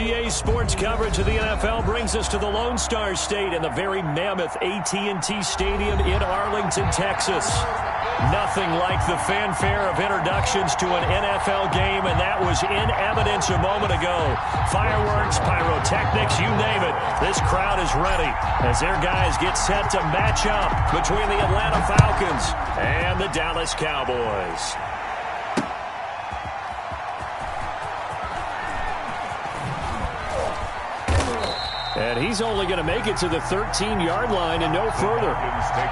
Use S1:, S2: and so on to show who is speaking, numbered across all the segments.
S1: PA Sports coverage of the NFL brings us to the Lone Star State and the very mammoth AT&T Stadium in Arlington, Texas. Nothing like the fanfare of introductions to an NFL game, and that was in evidence a moment ago. Fireworks, pyrotechnics, you name it. This crowd is ready as their guys get set to match up between the Atlanta Falcons and the Dallas Cowboys. And he's only going to make it to the 13-yard line and no further.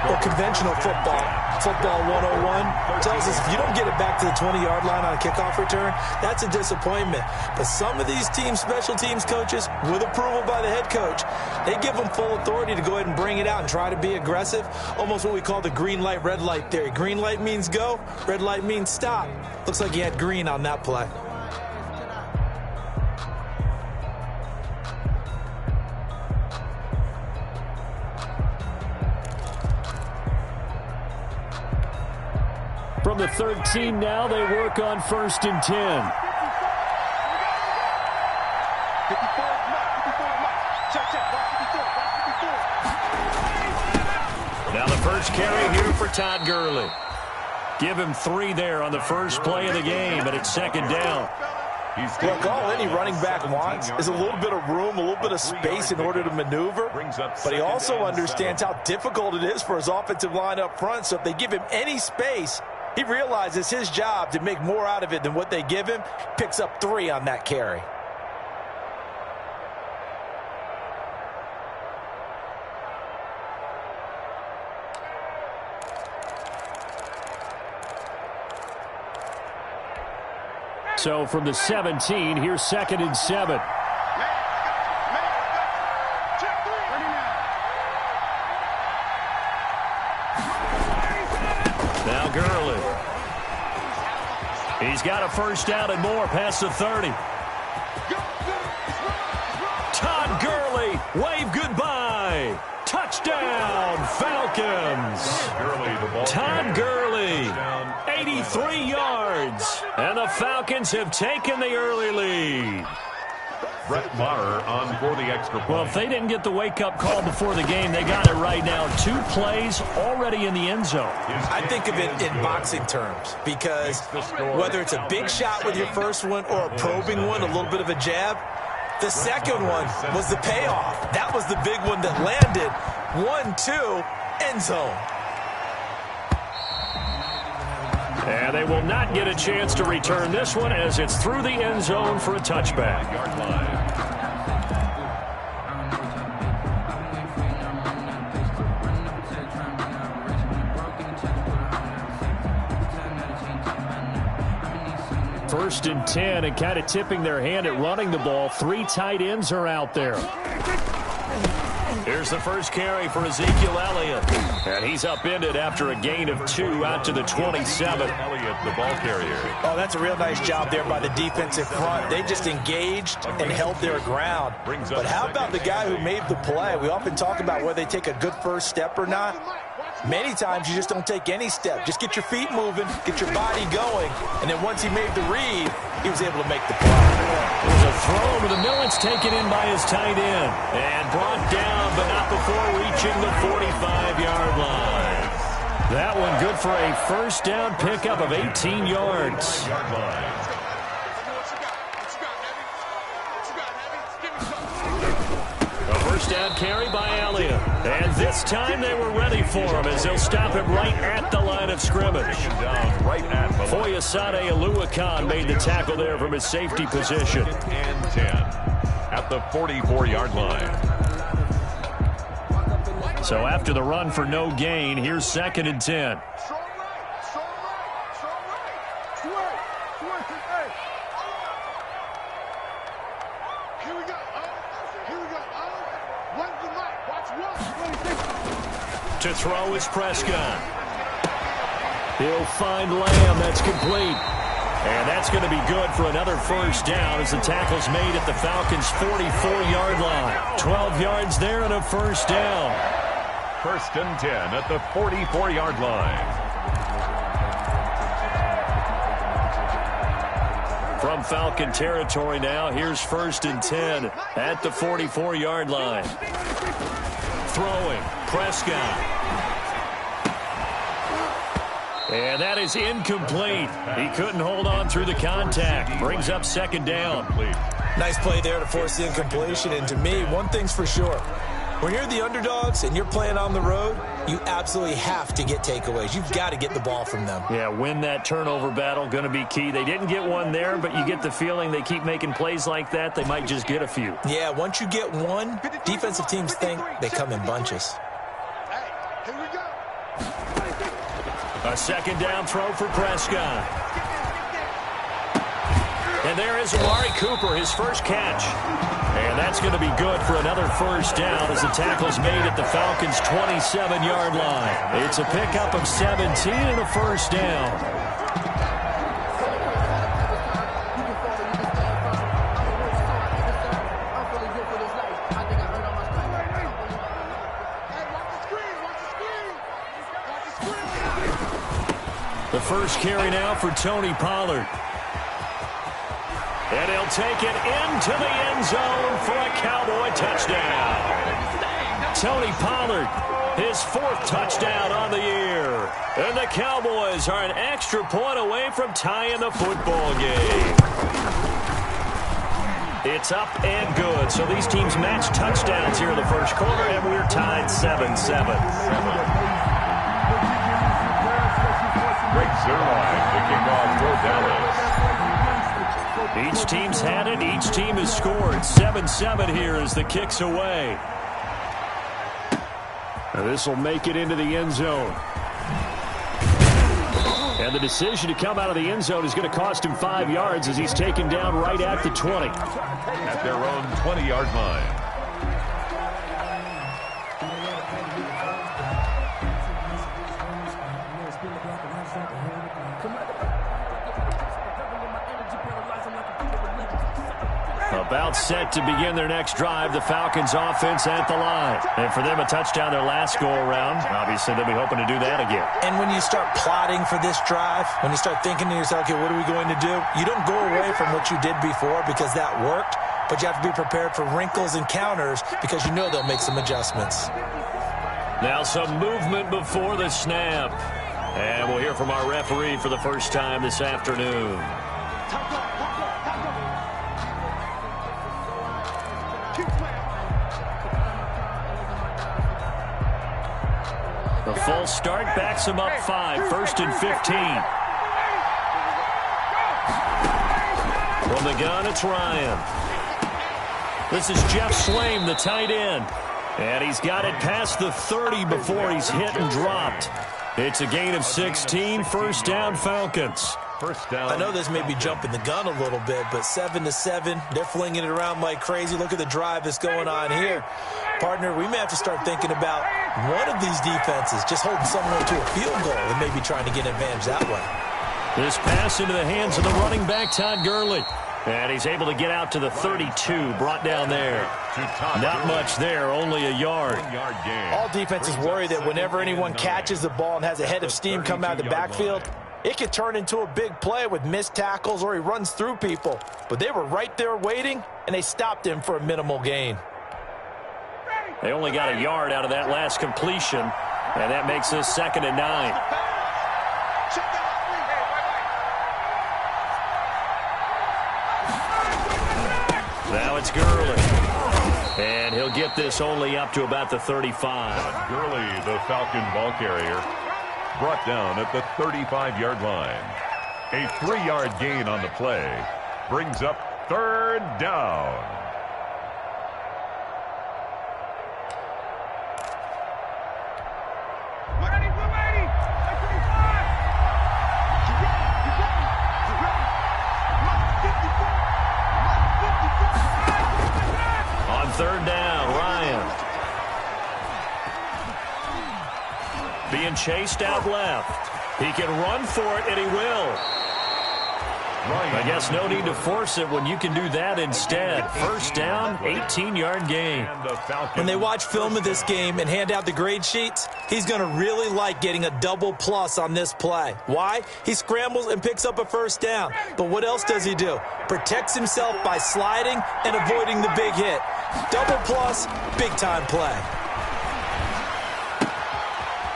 S2: Well, conventional football 101 tells us if you don't get it back to the 20-yard line on a kickoff return, that's a disappointment. But some of these special teams coaches, with approval by the head coach, they give them full authority to go ahead and bring it out and try to be aggressive, almost what we call the green light, red light theory. Green light means go, red light means stop. Looks like he had green on that play.
S1: From the 13 now, they work on 1st and 10. Now the first carry here for Todd Gurley. Give him 3 there on the first play of the game, but it's 2nd down.
S2: Look, all any running back wants is a little bit of room, a little bit of space in order to maneuver. But he also understands how difficult it is for his offensive line up front. So if they give him any space, he realizes his job to make more out of it than what they give him. Picks up 3 on that carry.
S1: So from the 17, here's 2nd and 7. Now Gurley. He's got a first down and more past the 30. Todd Gurley, wave goodbye. Touchdown, Falcons. Todd Gurley, 83 yards. And the Falcons have taken the early lead.
S3: Brett Maher on for the extra point.
S1: Well, if they didn't get the wake-up call before the game, they got it right now. 2 plays already in the end zone.
S2: I think of it in boxing terms because whether it's a big shot with your first one or a probing one, a little bit of a jab, the second one was the payoff. That was the big one that landed. 1-2, end zone.
S1: And they will not get a chance to return this one as it's through the end zone for a touchback. First and 10, and kind of tipping their hand at running the ball. 3 tight ends are out there. Here's the first carry for Ezekiel Elliott. And he's upended after a gain of 2 out to the 27.
S3: Elliott, the ball carrier.
S2: Oh, that's a real nice job there by the defensive front. They just engaged and held their ground. But how about the guy who made the play? We often talk about whether they take a good first step or not. Many times you just don't take any step. Just get your feet moving, get your body going, and then once he made the read, he was able to make the play.
S1: There's a throw over the middle. It's taken in by his tight end. And brought down, but not before reaching the 45-yard line. That one good for a first down pickup of 18 yards. A first down carry by Elliott. And this time they were ready for him as they'll stop him right at the line of scrimmage. Foyesade Oluwakan made the tackle there from his safety position.
S3: And 10 at the 44-yard line.
S1: So after the run for no gain, here's 2nd and 10. To throw is Prescott. He'll find Lamb. That's complete. And that's going to be good for another first down as the tackle's made at the Falcons' 44-yard line. 12 yards there and a first down.
S3: 1st and 10 at the 44-yard line.
S1: From Falcon territory now, here's 1st and 10 at the 44-yard line. Throwing, Prescott. And that is incomplete. He couldn't hold on through the contact. Brings up 2nd down.
S2: Nice play there to force the incompletion. And to me, one thing's for sure. When you're the underdogs and you're playing on the road, you absolutely have to get takeaways. You've got to get the ball from them.
S1: Yeah, win that turnover battle, going to be key. They didn't get one there, but you get the feeling they keep making plays like that, they might just get a few.
S2: Yeah, once you get one, defensive teams think they come in bunches.
S1: A 2nd down throw for Prescott. And there is Amari Cooper, his first catch. And that's going to be good for another 1st down as the tackle's made at the Falcons' 27-yard line. It's a pickup of 17 and a 1st down. The first carry now for Tony Pollard. And he'll take it into the end zone for a Cowboy touchdown. Tony Pollard, his 4th touchdown on the year. And the Cowboys are an extra point away from tying the football game. It's up and good. So these teams match touchdowns here in the first quarter, and we're tied 7-7.
S3: Greg Zerline kicking off for Dallas.
S1: Each team's had it. Each team has scored. 7-7 here as the kick's away. Now this will make it into the end zone. And the decision to come out of the end zone is going to cost him 5 yards as he's taken down right at the 20.
S3: At their own 20-yard line.
S1: About set to begin their next drive, the Falcons offense at the line. And for them, a touchdown their last go-around. Obviously, they'll be hoping to do that again.
S2: And when you start plotting for this drive, when you start thinking to yourself, okay, what are we going to do? You don't go away from what you did before because that worked, but you have to be prepared for wrinkles and counters because you know they'll make some adjustments.
S1: Now some movement before the snap. And we'll hear from our referee for the first time this afternoon. The false start backs him up 5, 1st and 15. From the gun, it's Ryan. This is Jeff Slame, the tight end. And he's got it past the 30 before he's hit and dropped. It's a gain of 16, 1st down Falcons.
S3: First down.
S2: I know this may be jumping the gun a little bit, but 7-7, they're flinging it around like crazy. Look at the drive that's going on here. Partner, we may have to start thinking about one of these defenses just holding someone to a field goal and maybe trying to get an advantage that way.
S1: This pass into the hands of the running back, Todd Gurley. And he's able to get out to the 32, brought down there. Not much there, only a yard.
S2: All defenses worry that whenever anyone catches the ball and has a head of steam come out of the backfield, it could turn into a big play with missed tackles or he runs through people. But they were right there waiting, and they stopped him for a minimal gain.
S1: They only got a yard out of that last completion, and that makes this 2nd and 9. Now it's Gurley. And he'll get this only up to about the 35.
S3: Gurley, the Falcon ball carrier, brought down at the 35-yard line. A 3-yard gain on the play brings up 3rd down.
S1: On 3rd down, Ryan. Being chased out left. He can run for it, and he will. I guess no need to force it when you can do that instead. First down, 18-yard gain.
S2: When they watch film of this game and hand out the grade sheets, he's going to really like getting a double plus on this play. Why? He scrambles and picks up a first down. But what else does he do? Protects himself by sliding and avoiding the big hit. Double plus, big-time play.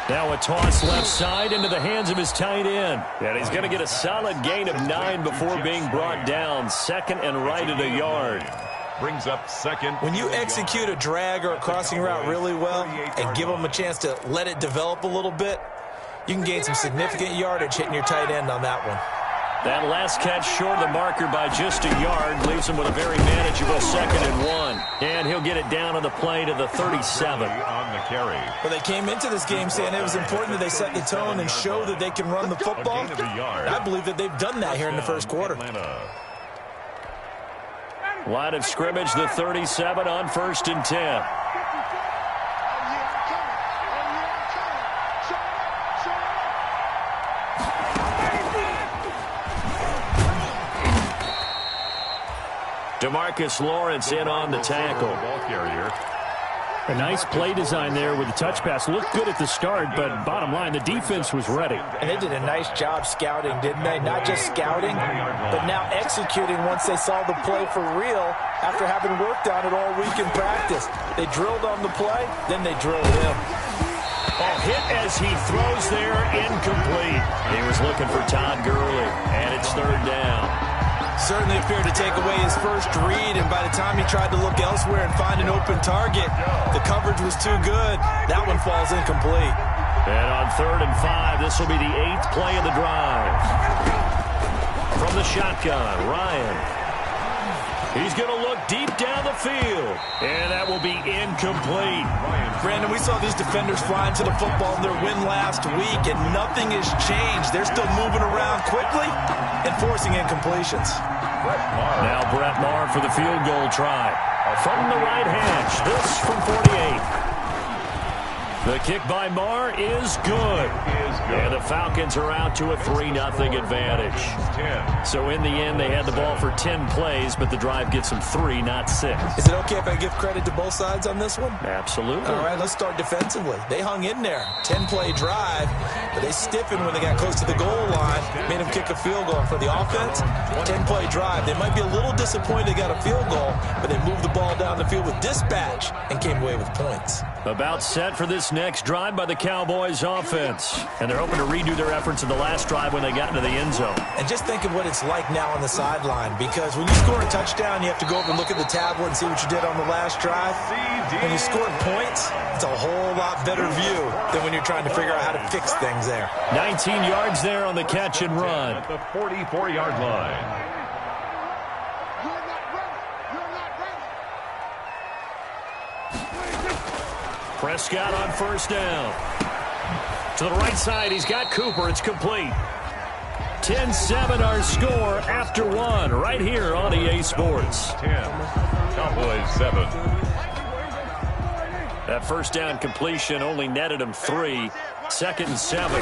S1: Now a toss left side into the hands of his tight end. And he's going to get a solid gain of 9 before being brought down. Second and right at a yard.
S3: Brings up second.
S2: When you execute a drag or a crossing route really well and give them a chance to let it develop a little bit, you can gain some significant yardage hitting your tight end on that one.
S1: That last catch short of the marker by just a yard leaves him with a very manageable 2nd and 1. And he'll get it down on the play to the 37.
S3: On the carry.
S2: Well, they came into this game saying it was important that they set the tone and show that they can run the football. I believe that they've done that here in the first quarter.
S1: Line of scrimmage, the 37 on 1st and 10. DeMarcus Lawrence in on the tackle.
S3: Ball carrier.
S4: A nice play design there with the touch pass. Looked good at the start, but bottom line, the defense was ready.
S2: And they did a nice job scouting, didn't they? Not just scouting, but now executing once they saw the play for real after having worked on it all week in practice. They drilled on the play, then they drilled him.
S1: Oh, hit as he throws there, incomplete. He was looking for Todd Gurley, and it's 3rd down.
S2: Certainly appeared to take away his first read, and by the time he tried to look elsewhere and find an open target, the coverage was too good. That one falls incomplete.
S1: And on 3rd and 5, this will be the 8th play of the drive. From the shotgun, Ryan. He's going to look deep down the field, and that will be incomplete.
S2: Brandon, we saw these defenders flying to the football in their win last week, and nothing has changed. They're still moving around quickly and forcing incompletions.
S1: Now Brett Maher for the field goal try. From the right hash, this from 48. The kick by Maher is good. And the Falcons are out to a 3-0 advantage. So in the end, they had the ball for 10 plays, but the drive gets them 3, not 6.
S2: Is it okay if I give credit to both sides on this one?
S1: Absolutely.
S2: All right, let's start defensively. They hung in there. 10-play drive, but they stiffened when they got close to the goal line, made them kick a field goal. For the offense, 10-play drive. They might be a little disappointed they got a field goal, but they moved the ball down the field with dispatch and came away with points.
S1: About set for this next drive by the Cowboys offense. And they're hoping to redo their efforts in the last drive when they got into the end zone.
S2: And just think of what it's like now on the sideline, because when you score a touchdown, you have to go over and look at the tablet and see what you did on the last drive. When you score points, it's a whole lot better view than when you're trying to figure out how to fix things there.
S1: 19 yards there on the catch and run.
S3: At the 44-yard line.
S1: Prescott on 1st down. To the right side, he's got Cooper. It's complete. 10-7 our score after 1 right here on EA Sports.
S3: 10. Cowboys 7.
S1: That first down completion only netted him 3. 2nd and 7.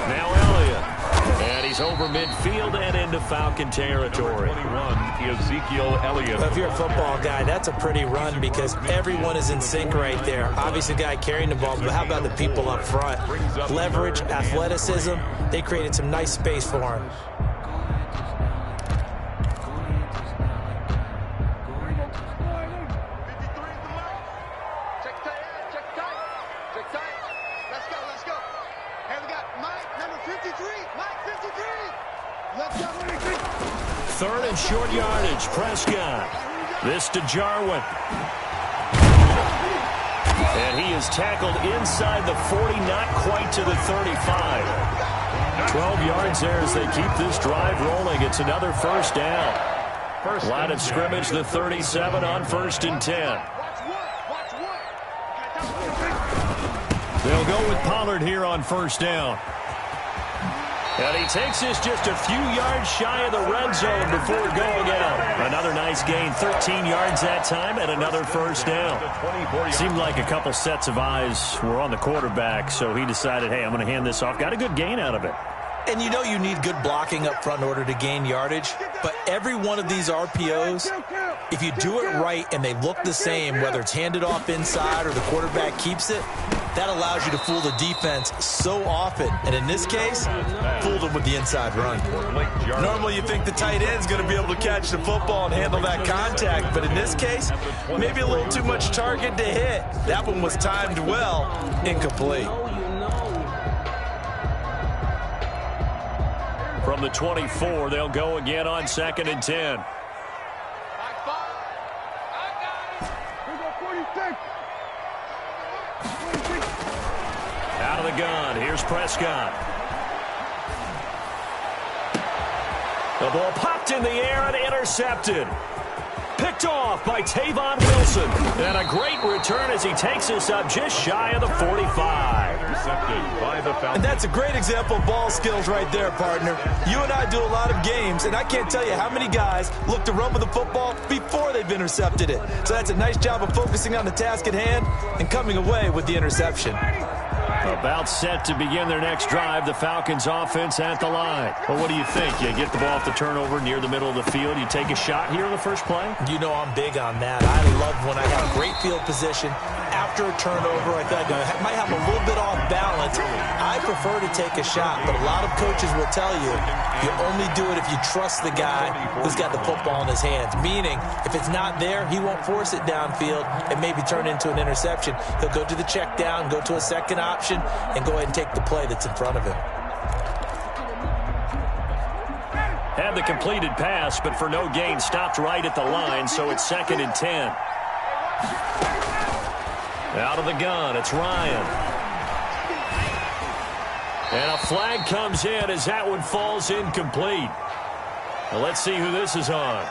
S1: Now Elliott. And he's over midfield and into Falcon territory.
S3: 21, Ezekiel Elliott.
S2: Well, if you're a football guy, that's a pretty run because everyone is in sync right there. Obviously, the guy carrying the ball, but how about the people up front? Leverage, athleticism, they created some nice space for him.
S1: Third and short yardage, Prescott. This to Jarwin. And he is tackled inside the 40, not quite to the 35. 12 yards there as they keep this drive rolling. It's another first down. Line of scrimmage, the 37 on 1st and 10. They'll go with Pollard here on 1st down. And he takes this just a few yards shy of the red zone before going out. Another nice gain, 13 yards that time, and another first down. Seemed like a couple sets of eyes were on the quarterback, so he decided, hey, I'm going to hand this off. Got a good gain out of it.
S2: And you know you need good blocking up front in order to gain yardage, but every one of these RPOs, if you do it right and they look the same, whether it's handed off inside or the quarterback keeps it, that allows you to fool the defense so often. And in this case, fooled them with the inside run. Normally you think the tight end's going to be able to catch the football and handle that contact, but in this case, maybe a little too much target to hit. That one was timed well, incomplete.
S1: From the 24, they'll go again on 2nd and 10. Out of the gun, here's Prescott. The ball popped in the air and intercepted. Picked off by Tavon Wilson. And a great return as he takes us up just shy of the 45.
S3: Intercepted by the Falcons.
S2: And that's a great example of ball skills right there, partner. You and I do a lot of games, and I can't tell you how many guys look to run with the football before they've intercepted it. So that's a nice job of focusing on the task at hand and coming away with the interception.
S1: About set to begin their next drive, the Falcons offense at the line. Well, what do you think? You get the ball off the turnover near the middle of the field. You take a shot here in the first play?
S2: You know I'm big on that. I love when I have great field position. After a turnover, I think I might have a little bit off balance. I prefer to take a shot, but a lot of coaches will tell you, you only do it if you trust the guy who's got the football in his hands. Meaning, if it's not there, he won't force it downfield and maybe turn into an interception. He'll go to the check down, go to a second option, and go ahead and take the play that's in front of him.
S1: Had the completed pass, but for no gain, stopped right at the line, so it's 2nd and 10. Out of the gun, it's Ryan. And a flag comes in as that one falls incomplete. Now let's see who this is on.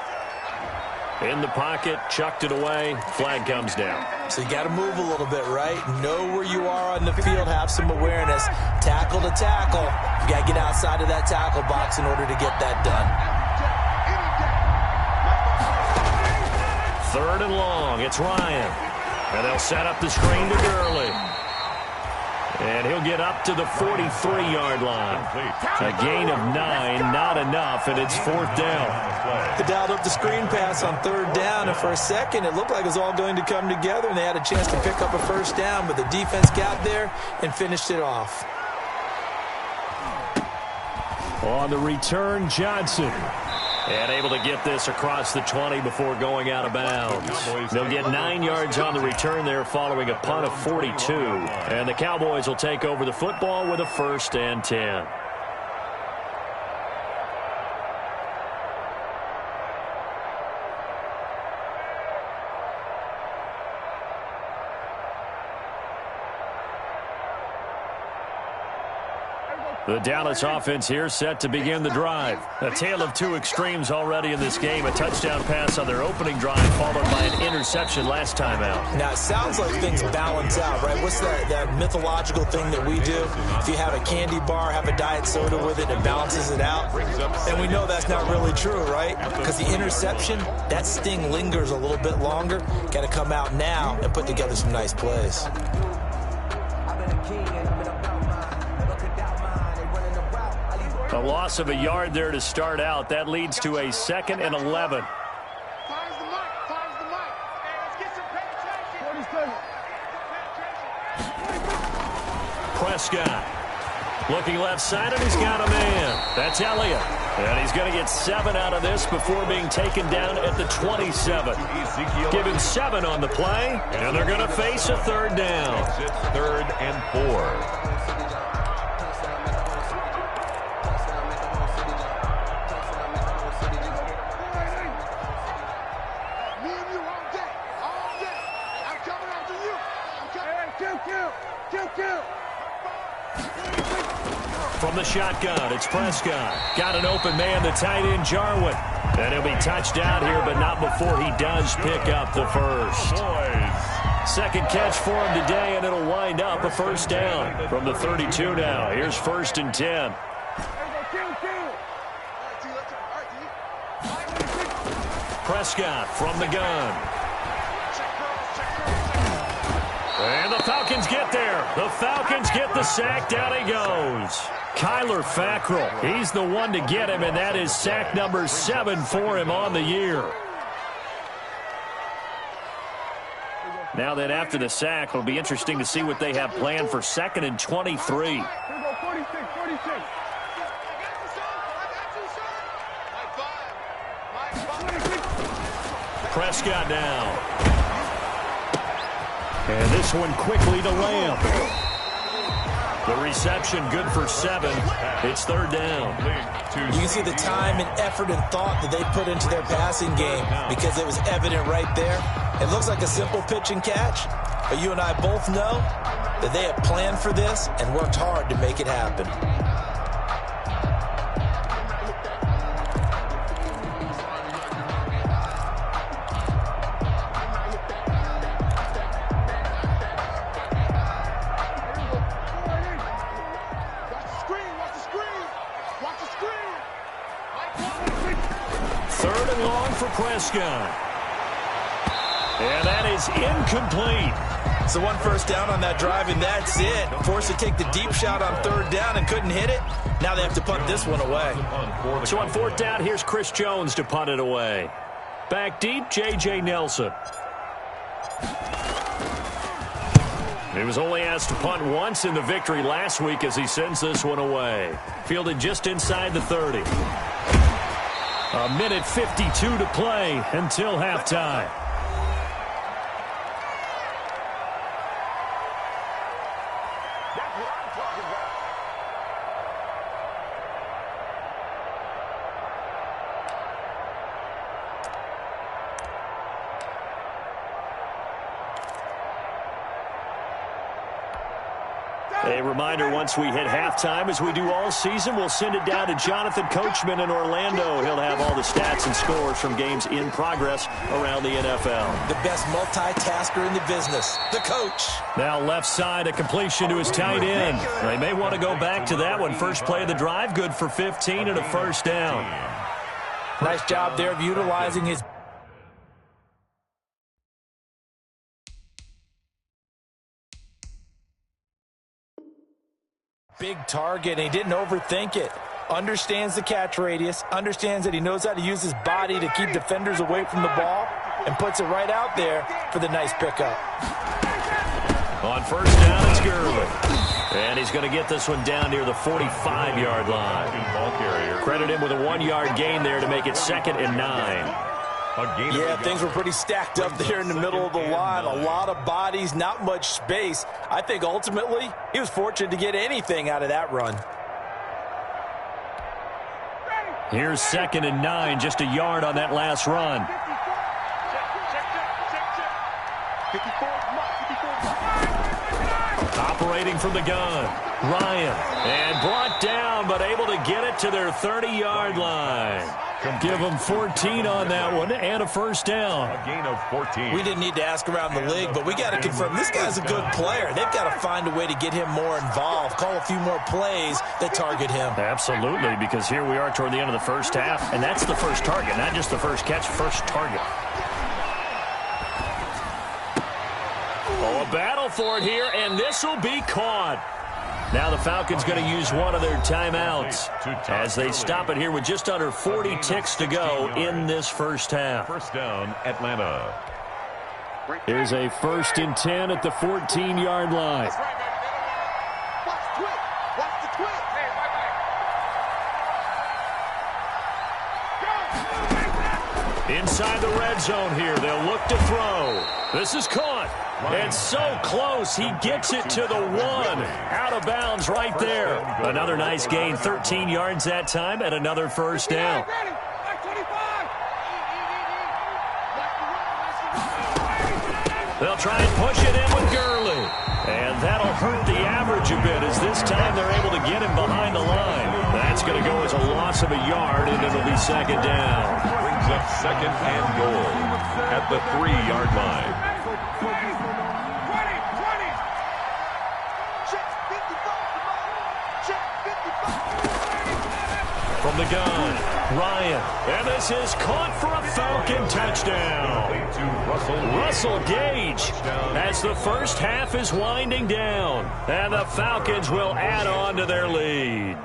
S1: In the pocket, chucked it away, flag comes down.
S2: So you got to move a little bit, right? Know where you are on the field, have some awareness. Tackle to tackle. You got to get outside of that tackle box in order to get that done.
S1: 3rd and long, it's Ryan. And they'll set up the screen to Gurley. And he'll get up to the 43-yard line. A gain of 9, not enough, and it's 4th down.
S2: They dialed up the screen pass on 3rd down, and for a second it looked like it was all going to come together, and they had a chance to pick up a 1st down, but the defense got there and finished it off.
S4: On the return, Johnson.
S1: And able to get this across the 20 before going out of bounds. They'll get 9 yards on the return there following a punt of 42. And the Cowboys will take over the football with a 1st and 10. The Dallas offense here set to begin the drive. A tale of two extremes already in this game. A touchdown pass on their opening drive followed by an interception last time out.
S2: Now, it sounds like things balance out, right? What's that mythological thing that we do? If you have a candy bar, have a diet soda with it, it balances it out. And we know that's not really true, right? Because the interception, that sting lingers a little bit longer. Got to come out now and put together some nice plays.
S1: A loss of a yard there to start out. That leads to a 2nd and 11. Prescott looking left side, and he's got a man. That's Elliott. And he's going to get 7 out of this before being taken down at the 27. Given 7 on the play, and they're going to face a 3rd down.
S3: It's 3rd and 4.
S1: From the shotgun, it's Prescott. Got an open man, the tight end, Jarwin. And he'll be touched out here, but not before he does pick up the 1st. Second catch for him today, and it'll wind up a 1st down. From the 32 now, here's 1st and 10. Prescott from the gun. And the Falcons get there. The Falcons get the sack. Down he goes. Kyler Fackrell, he's the one to get him, and that is sack number 7 for him on the year. Now that after the sack, it'll be interesting to see what they have planned for 2nd and 23. Prescott down. And this one quickly to Lamb. The reception good for 7. It's 3rd down.
S2: You can see the time and effort and thought that they put into their passing game because it was evident right there. It looks like a simple pitch and catch, but you and I both know that they have planned for this and worked hard to make it happen.
S1: Prescott. And that is incomplete.
S2: So 1 first down on that drive, and that's it. Forced to take the deep shot on 3rd down and couldn't hit it. Now they have to punt this one away.
S1: So on 4th down, here's Chris Jones to punt it away. Back deep, J.J. Nelson. He was only asked to punt once in the victory last week as he sends this one away. Fielded just inside the 30. A minute 52 to play until halftime. A reminder, once we hit halftime, as we do all season, we'll send it down to Jonathan Coachman in Orlando. He'll have all the stats and scores from games in progress around the NFL.
S2: The best multitasker in the business, the coach.
S1: Now left side, a completion to his tight end. They may want to go back to that one. First play of the drive, good for 15 and a first down.
S2: Nice job there of utilizing his big target, and he didn't overthink it. Understands the catch radius, understands that he knows how to use his body to keep defenders away from the ball, and puts it right out there for the nice pickup.
S1: On first down, it's Gurley. And he's going to get this one down near the 45-yard line. Credit him with a 1-yard gain there to make it 2nd and 9.
S2: Yeah, things were pretty stacked up there in the middle of the line. A lot of bodies, not much space. I think ultimately he was fortunate to get anything out of that run.
S1: Here's 2nd and 9, just a yard on that last run. Operating from the gun, Ryan. And brought down, but able to get it to their 30-yard line. Give them 14 on that one and a first down.
S3: A gain of 14.
S2: We didn't need to ask around the league, but we got to confirm this guy's a good player. They've got to find a way to get him more involved, call a few more plays that target him.
S1: Absolutely, because here we are toward the end of the first half, and that's the first target, not just the first catch, first target. Oh, a battle for it here, and this will be caught. Now the Falcons going to use one of their timeouts as they stop it here with just under 40 ticks to go in this first half.
S3: First down, Atlanta.
S1: Here's a 1st and 10 at the 14-yard line. Inside the red zone here, they'll look to throw. This is caught. And so close, he gets it to the 1. Out of bounds right there. Another nice gain, 13 yards that time, and another first down. They'll try and push it in with Gurley. And that'll hurt the average a bit as this time they're able to get him behind the line. That's going to go as a loss of a yard, and it'll be 2nd down.
S3: Brings up 2nd and goal at the 3-yard line.
S1: From the gun, Ryan. And this is caught for a Falcon touchdown. Russell Gage as the first half is winding down. And the Falcons will add on to their lead.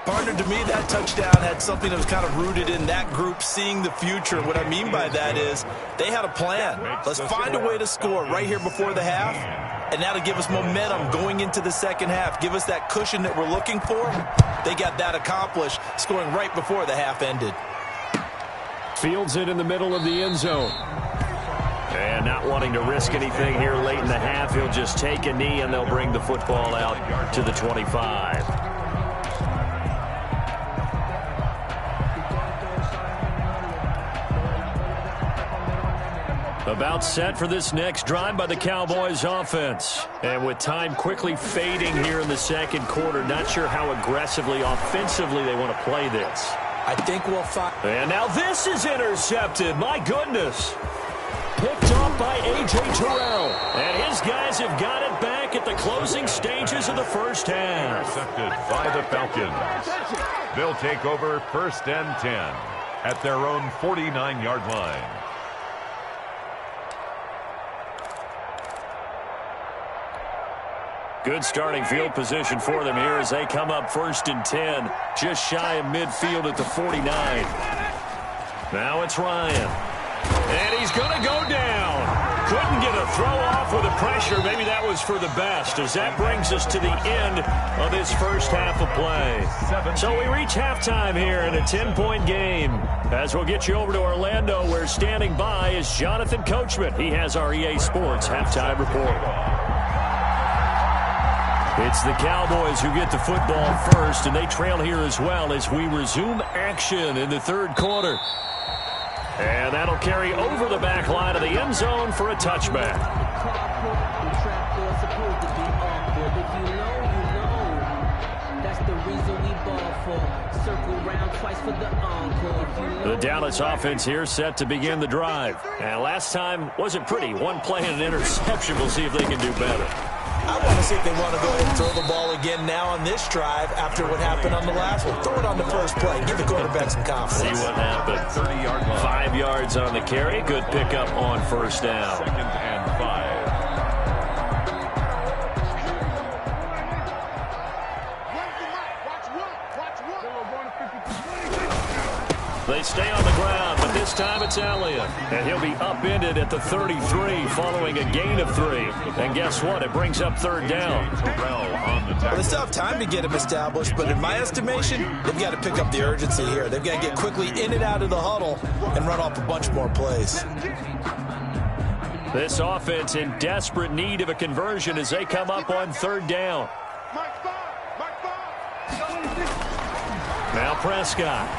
S2: Partner, to me, that touchdown had something that was kind of rooted in that group seeing the future. What I mean by that is they had a plan. Let's find a way to score right here before the half, and that'll give us momentum going into the second half. Give us that cushion that we're looking for. They got that accomplished, scoring right before the half ended.
S1: Fields it in the middle of the end zone. And not wanting to risk anything here late in the half, he'll just take a knee, and they'll bring the football out to the 25. About set for this next drive by the Cowboys offense. And with time quickly fading here in the second quarter, not sure how aggressively, offensively they want to play this.
S2: I think we'll find.
S1: And now this is intercepted. My goodness. Picked up by A.J. Terrell. And his guys have got it back at the closing stages of the first half.
S3: Intercepted by the Falcons. They'll take over 1st and 10 at their own 49-yard line.
S1: Good starting field position for them here as they come up 1st and 10, just shy of midfield at the 49. Now it's Ryan. And he's going to go down. Couldn't get a throw off with the pressure. Maybe that was for the best, as that brings us to the end of this first half of play. So we reach halftime here in a 10-point game. As we'll get you over to Orlando, where standing by is Jonathan Coachman. He has our EA Sports halftime report. It's the Cowboys who get the football first, and they trail here as well as we resume action in the third quarter. And that'll carry over the back line of the end zone for a touchback. The Dallas offense here set to begin the drive. And last time wasn't pretty. One play and an interception. We'll see if they can do better.
S2: I want to see if they want to go ahead and throw the ball again now on this drive after what happened on the last one. Throw it on the first play. Give the quarterback some confidence.
S1: See what happens.
S3: 30-yard line.
S1: 5 yards on the carry. Good pickup on first down.
S3: 2nd and 5.
S1: They stay on the ground, but this time it's Elliott. And he'll be upended at the 33 following a gain of 3. And guess what? It brings up 3rd down.
S2: Well, they still have time to get him established, but in my estimation, they've got to pick up the urgency here. They've got to get quickly in and out of the huddle and run off a bunch more plays.
S1: This offense in desperate need of a conversion as they come up on 3rd down. Now Prescott.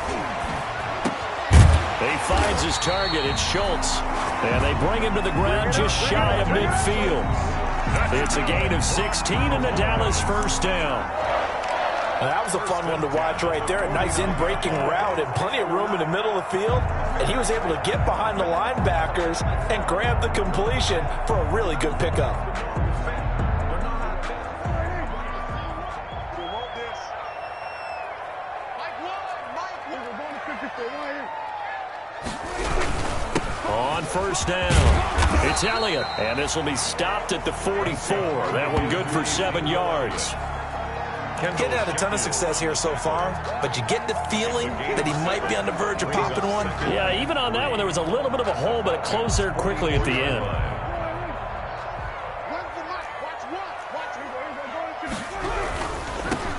S1: He finds his target. It's Schultz. And they bring him to the ground just shy of midfield. It's a gain of 16 and the Dallas first down.
S2: That was a fun one to watch right there. A nice in-breaking route and plenty of room in the middle of the field. And he was able to get behind the linebackers and grab the completion for a really good pickup.
S1: On first down, it's Elliott, and this will be stopped at the 44. That one good for 7 yards.
S2: Getting had a ton of success here so far, but you get the feeling that he might be on the verge of popping one.
S1: Yeah, even on that one, there was a little bit of a hole, but it closed there quickly at the end.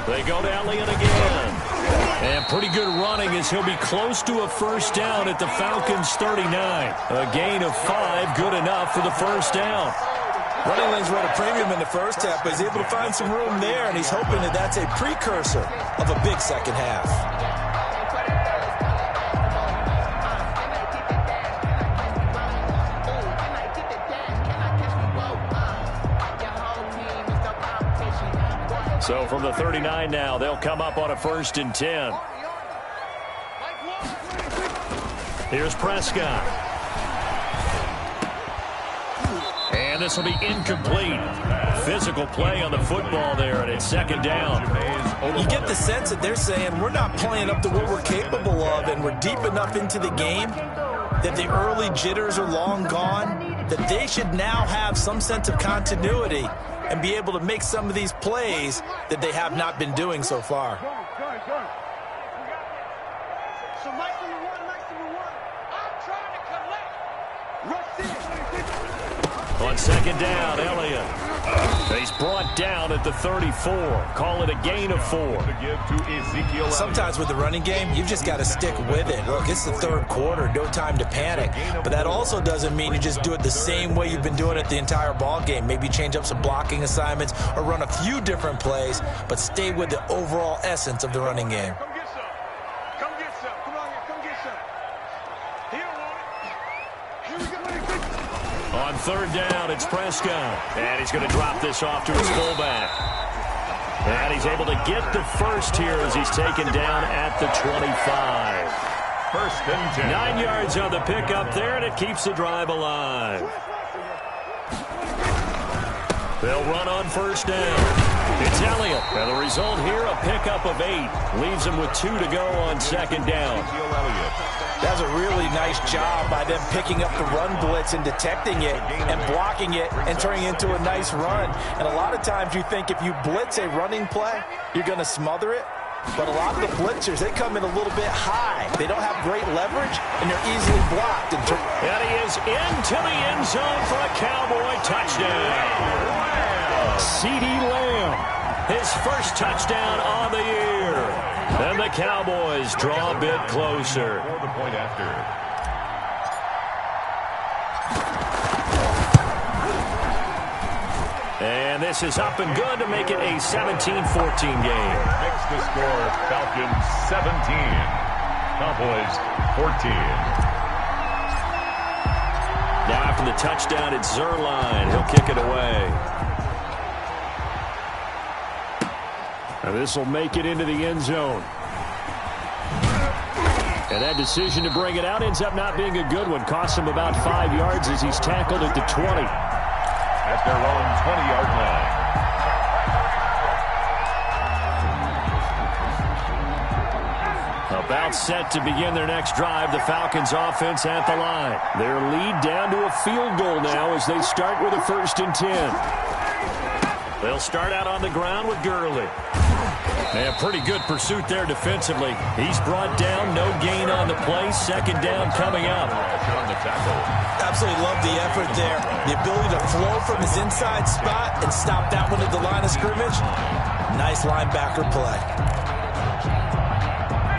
S1: They go to Elliott again. And pretty good running as he'll be close to a first down at the Falcons' 39. A gain of 5, good enough for the first down.
S2: Running lanes were at a premium in the first half, but he's able to find some room there, and he's hoping that that's a precursor of a big second half.
S1: So from the 39 now, they'll come up on a 1st and 10. Here's Prescott. And this will be incomplete. physical play on the football there, and it's second down.
S2: You get the sense that they're saying we're not playing up to what we're capable of, and we're deep enough into the game that the early jitters are long gone, that they should now have some sense of continuity and be able to make some of these plays that they have not been doing so far.
S1: On second down, Elliott. He's brought down at the 34. Call it a gain of 4.
S2: Sometimes with the running game, you've just got to stick with it. Look, it's the third quarter, no time to panic. But that also doesn't mean you just do it the same way you've been doing it the entire ball game. Maybe change up some blocking assignments or run a few different plays, but stay with the overall essence of the running game.
S1: On third down, it's Prescott. And he's going to drop this off to his fullback. And he's able to get the first here as he's taken down at the 25.
S3: First and 10.
S1: 9 yards on the pickup there, and it keeps the drive alive. They'll run on first down. It's Elliott. And the result here, a pickup of 8. Leaves him with 2 to go on second down.
S2: That's a really nice job by them picking up the run blitz and detecting it and blocking it and turning it into a nice run. And a lot of times you think if you blitz a running play, you're going to smother it. But a lot of the blitzers, they come in a little bit high. They don't have great leverage, and they're easily blocked.
S1: And he is into the end zone for a Cowboy touchdown. CeeDee Lamb, his first touchdown on the year. And the Cowboys draw a bit closer.
S3: For the point after.
S1: And this is up and good to make it a 17-14 game.
S3: Next to score, Falcons 17. Cowboys 14.
S1: Now after the touchdown, it's Zerline. He'll kick it away. And this will make it into the end zone. And that decision to bring it out ends up not being a good one. Costs him about 5 yards as he's tackled at the 20.
S3: At their own 20-yard line.
S1: About set to begin their next drive, the Falcons offense at the line. Their lead down to a field goal now as they start with a 1st and 10. They'll start out on the ground with Gurley. And pretty good pursuit there defensively. He's brought down, no gain on the play. Second down coming up.
S2: Absolutely love the effort there. The ability to flow from his inside spot and stop that one at the line of scrimmage. Nice linebacker play.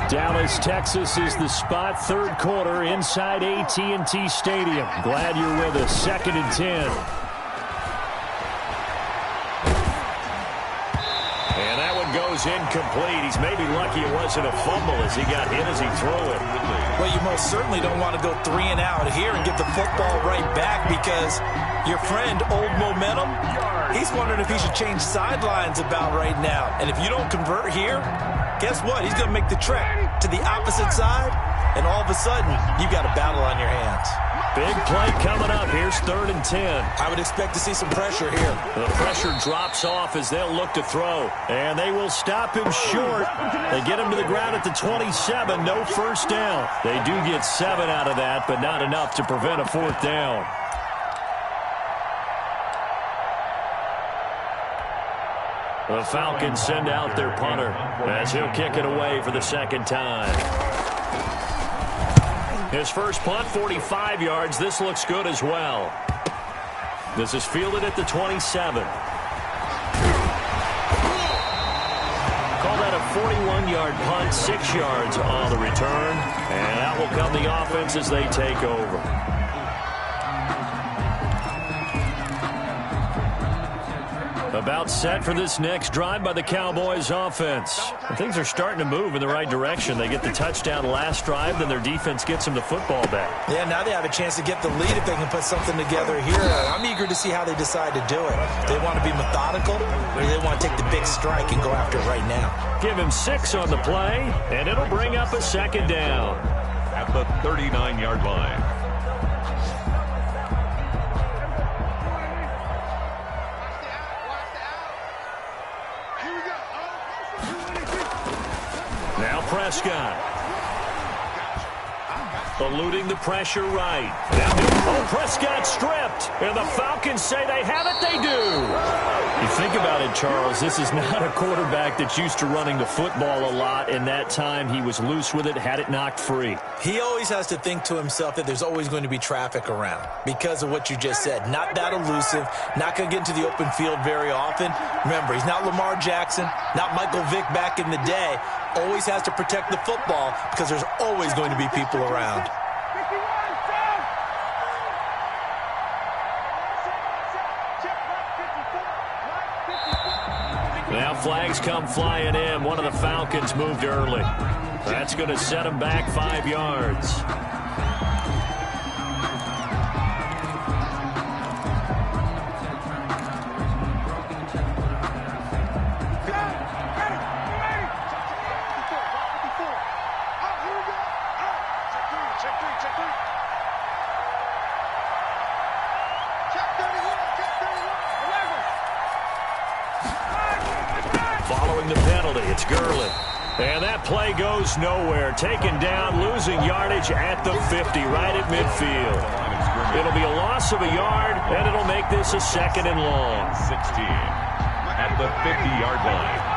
S4: Dallas, Texas is the spot. Third quarter inside AT&T Stadium. Glad you're with us. 2nd and 10.
S1: Goes incomplete. He's maybe lucky it wasn't a fumble as he got hit as he threw it.
S2: Well, you most certainly don't want to go 3 and out here and get the football right back because your friend, Old Momentum, he's wondering if he should change sidelines about right now. And if you don't convert here, guess what? He's going to make the trek to the opposite side, and all of a sudden, you've got a battle on your hands.
S1: Big play coming up. Here's 3rd and 10.
S2: I would expect to see some pressure here.
S1: The pressure drops off as they'll look to throw. And they will stop him short. They get him to the ground at the 27. No first down. They do get 7 out of that, but not enough to prevent a 4th down. The Falcons send out their punter as he'll kick it away for the 2nd time. His first punt, 45 yards. This looks good as well. This is fielded at the 27. Call that a 41-yard punt, 6 yards on the return. And out will come the offense as they take over. About set for this next drive by the Cowboys offense. Things are starting to move in the right direction. They get the touchdown last drive, then their defense gets them the football back.
S2: Yeah, now they have a chance to get the lead if they can put something together here. I'm eager to see how they decide to do it. Do they want to be methodical, or do they want to take the big strike and go after it right now?
S1: Give him 6 on the play, and it'll bring up a 2nd down.
S3: At the 39-yard line.
S1: Prescott. Eluding the pressure right. Prescott stripped. And the Falcons say they have it. They do. You think about it, Charles. This is not a quarterback that's used to running the football a lot. In that time, he was loose with it, had it knocked free.
S2: He always has to think to himself that there's always going to be traffic around because of what you just said. Not that elusive, not going to get into the open field very often. Remember, he's not Lamar Jackson, not Michael Vick back in the day. Always has to protect the football because there's always going to be people around.
S1: Now flags come flying in. One of the Falcons moved early. That's going to set him back 5 yards. Following the penalty, it's Gurley. And that play goes nowhere. Taken down, losing yardage at the 50, right at midfield. It'll be a loss of a yard, and it'll make this a 2nd and long.
S3: 16 at the 50-yard line.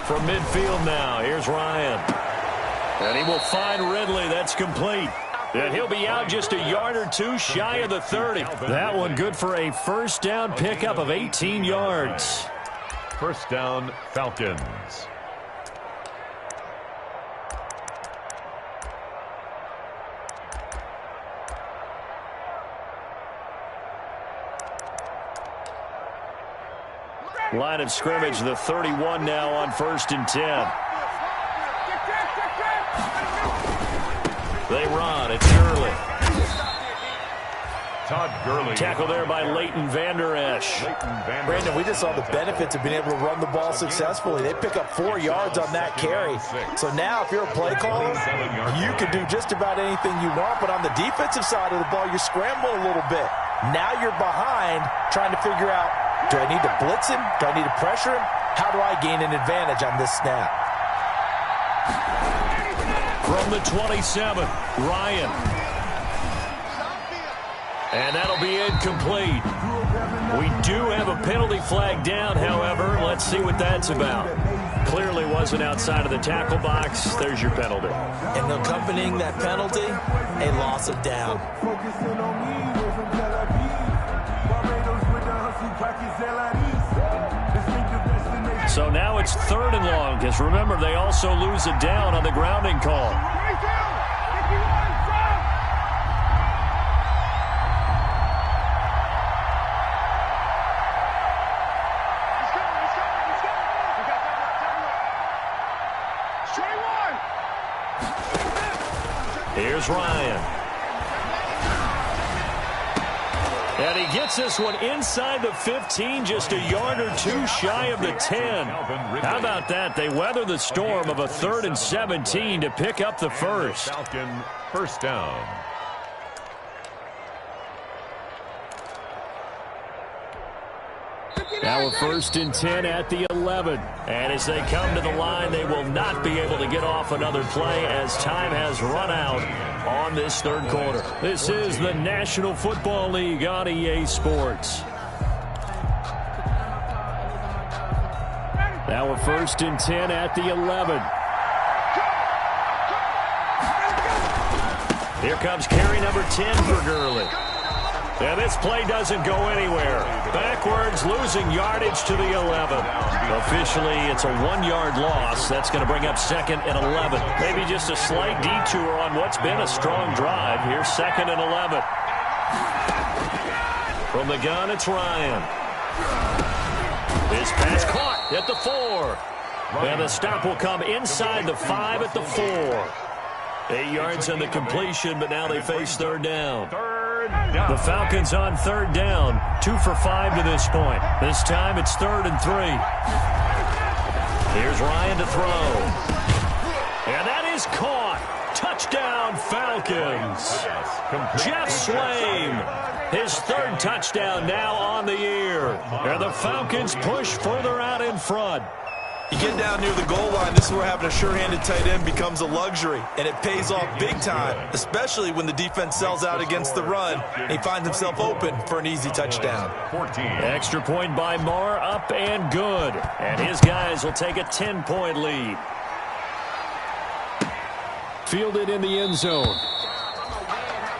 S1: From midfield now, here's Ryan. And he will find Ridley. That's complete. And he'll be out just a yard or two shy of the 30. That one good for a first down pickup of 18 yards.
S3: First down, Falcons.
S1: Line of scrimmage, the 31 now on 1st and 10. They run. It's Gurley.
S3: Todd Gurley.
S1: Tackle there by Leighton Vander Esch.
S2: Brandon, we just saw the benefits of being able to run the ball successfully. They pick up 4 yards on that carry. So now if you're a play caller, you can do just about anything you want. But on the defensive side of the ball, you're scrambling a little bit. Now you're behind trying to figure out, do I need to blitz him? Do I need to pressure him? How do I gain an advantage on this snap?
S1: From the 27, Ryan. And that'll be incomplete. We do have a penalty flag down, however. Let's see what that's about. Clearly wasn't outside of the tackle box. There's your penalty.
S2: And accompanying that penalty, a loss of down.
S1: So now it's 3rd and long, because remember, they also lose it down on the grounding call. Here's Ryan. And he gets this one inside the 15, just a yard or two shy of the 10. How about that? They weather the storm of a 3rd and 17 to pick up the first.
S3: Falcon first down.
S1: Now a 1st and 10 at the 11. And as they come to the line, they will not be able to get off another play as time has run out on this 3rd quarter. This is the National Football League on EA Sports. Now a 1st and 10 at the 11. Here comes carry number 10 for Gurley. And this play doesn't go anywhere. Backwards, losing yardage to the 11. Officially, it's a 1-yard loss. That's going to bring up 2nd and 11. Maybe just a slight detour on what's been a strong drive. Here's 2nd and 11. From the gun, it's Ryan. His pass caught at the 4. And the stop will come inside the 5 at the 4. 8 yards on the completion, but now they face 3rd down. The Falcons on 3rd down. 2 for 5 to this point. This time it's 3rd and 3. Here's Ryan to throw. And that is caught. Touchdown, Falcons. Jeff Slame, his third touchdown now on the year. And the Falcons push further out in front.
S2: You get down near the goal line, this is where having a sure-handed tight end becomes a luxury, and it pays off big time, especially when the defense sells out against the run, and he finds himself open for an easy touchdown.
S3: 14.
S1: Extra point by Marr, up and good. And his guys will take a 10-point lead. Fielded in the end zone.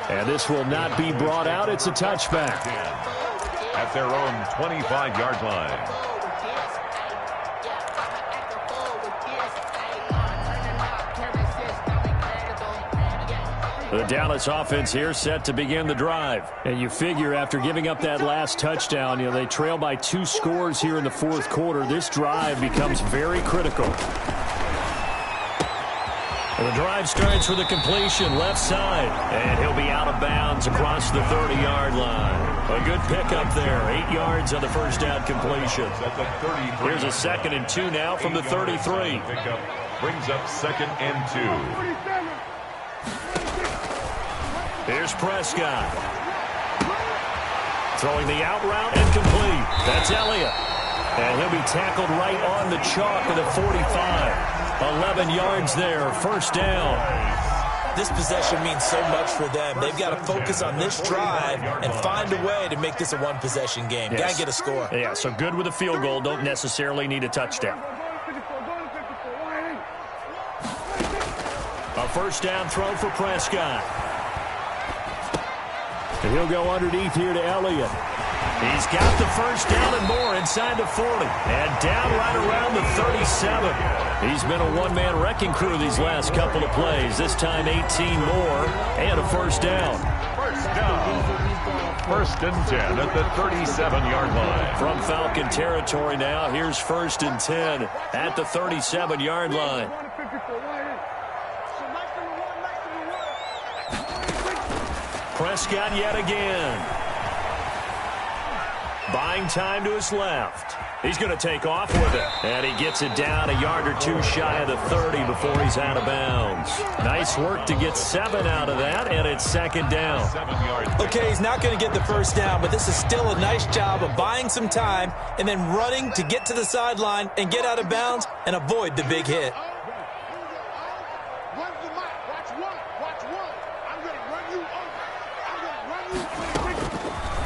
S1: And this will not be brought out. It's a touchback.
S3: At their own 25-yard line.
S1: The Dallas offense here set to begin the drive. And you figure after giving up that last touchdown, they trail by 2 scores here in the fourth quarter. This drive becomes very critical. And the drive starts with a completion left side. And he'll be out of bounds across the 30-yard line. A good pickup there. 8 yards on the first down completion. Here's a 2nd and 2 now from the 33.
S3: Pickup brings up 2nd and 2.
S1: Here's Prescott. Throwing the out route and complete. That's Elliott. And he'll be tackled right on the chalk of the 45. 11 yards there, first down.
S2: This possession means so much for them. They've got to focus on this drive and find a way to make this a one-possession game.
S1: Yes.
S2: Got to get a score.
S1: Yeah, so good with a field goal. Don't necessarily need a touchdown. A first down throw for Prescott. And he'll go underneath here to Elliott. He's got the first down and more inside the 40. And down right around the 37. He's been a one-man wrecking crew these last couple of plays. This time 18 more and a first down.
S3: First down. 1st and 10 at the 37-yard line.
S1: From Falcon territory now, here's 1st and 10 at the 37-yard line. Prescott yet again. Buying time to his left. He's going to take off with it. And he gets it down a yard or 2 shy of the 30 before he's out of bounds. Nice work to get 7 out of that, and it's 2nd down.
S3: 7 yards.
S2: Okay, he's not going to get the first down, but this is still a nice job of buying some time and then running to get to the sideline and get out of bounds and avoid the big hit.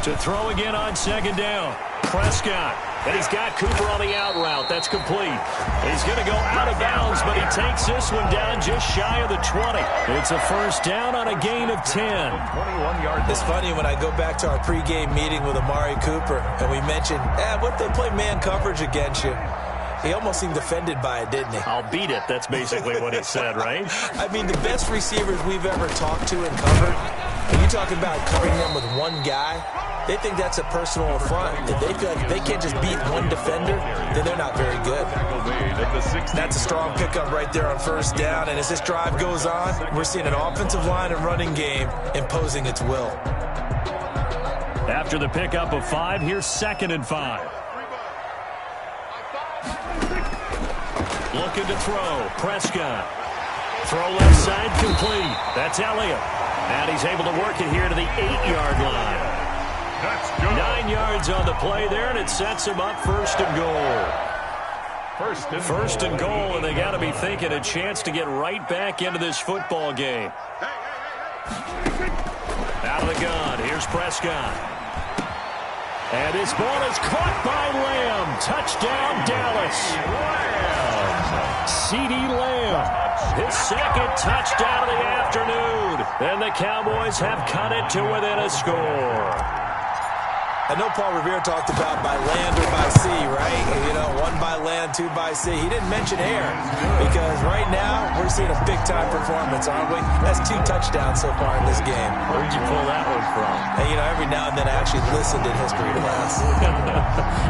S1: To throw again on 2nd down. Prescott. And he's got Cooper on the out route. That's complete. He's going to go out of bounds, but he takes this one down just shy of the 20. It's a first down on a gain of 10.
S3: 21-yard.
S2: It's funny when I go back to our pregame meeting with Amari Cooper, and we mentioned, what they play man coverage against you. He almost seemed offended by it, didn't he?
S1: I'll beat it. That's basically what he said, right?
S2: I mean, the best receivers we've ever talked to and covered, when you talk about covering them with one guy, they think that's a personal affront. If they feel like they can't just beat one defender, then they're not very good. That's a strong pickup right there on first down, and as this drive goes on, we're seeing an offensive line and running game imposing its will.
S1: After the pickup of 5, here's 2nd and 5. Looking to throw. Prescott. Throw left side complete. That's Elliott. And he's able to work it here to the 8-yard line.
S3: That's good.
S1: 9 yards on the play there, and it sets him up 1st and goal. First and goal, and they got to be thinking a chance to get right back into this football game. Out of the gun, here's Prescott. And his ball is caught by Lamb. Touchdown, Dallas. CeeDee Lamb, his 2nd touchdown of the afternoon. And the Cowboys have cut it to within a score.
S2: I know Paul Revere talked about by land or by sea, right? You know, 1 by land, 2 by sea. He didn't mention air because right now we're seeing a big-time performance, aren't we? That's 2 touchdowns so far in this game.
S1: Where'd you pull that one from?
S2: And, every now and then I actually listened in history class.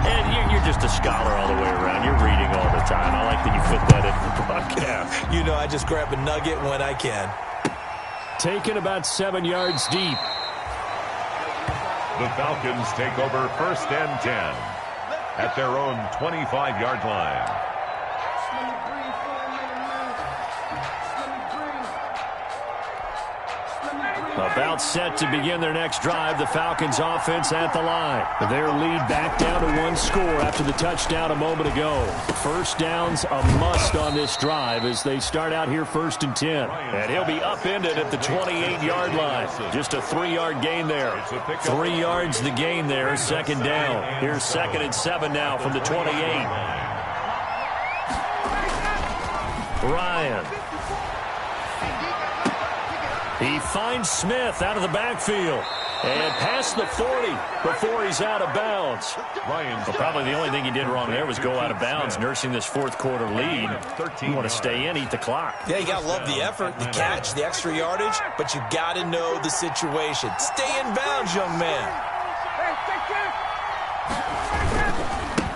S1: And you're just a scholar all the way around. You're reading all the time. I like that you fit that into the broadcast.
S2: I just grab a nugget when I can.
S1: Taken about 7 yards deep.
S3: The Falcons take over 1st and 10 at their own 25-yard line.
S4: About set to begin their next drive. The Falcons offense at the line. Their lead back down to 1 score after the touchdown a moment ago. First down's a must on this drive as they start out here 1st and 10. And he'll be upended at the 28-yard line. Just a 3-yard gain there. 3 yards the gain there. 2nd down. Here's 2nd and 7 now from the 28. Ryan. He finds Smith out of the backfield. And past the 40 before he's out of bounds. Well, probably the only thing he did wrong there was go out of bounds, nursing this 4th quarter lead. You want to stay in, eat the clock.
S2: Yeah, you got to love the effort, the catch, the extra yardage, but you got to know the situation. Stay in bounds, young man.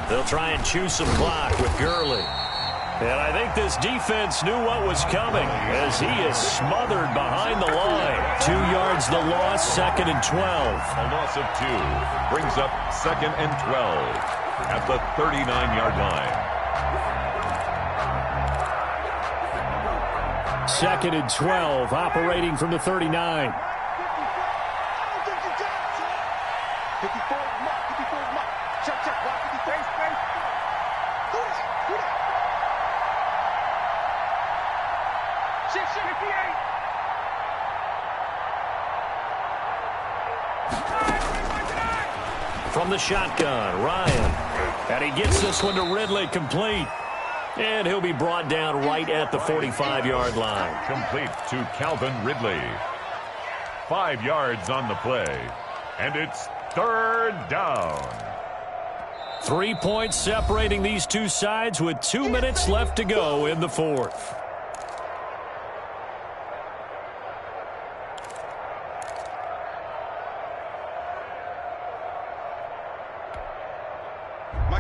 S4: They'll try and chew some clock with Gurley. And I think this defense knew what was coming as he is smothered behind the line. 2 yards the loss, 2nd and 12.
S3: A loss of 2 brings up 2nd and 12 at the 39-yard line.
S4: 2nd and 12, operating from the 39. From the shotgun, Ryan. And he gets this one to Ridley, complete. And he'll be brought down right at the 45-yard line.
S3: Complete to Calvin Ridley. 5 yards on the play. And it's 3rd down.
S4: 3 points separating these two sides with 2 minutes left to go in the 4th.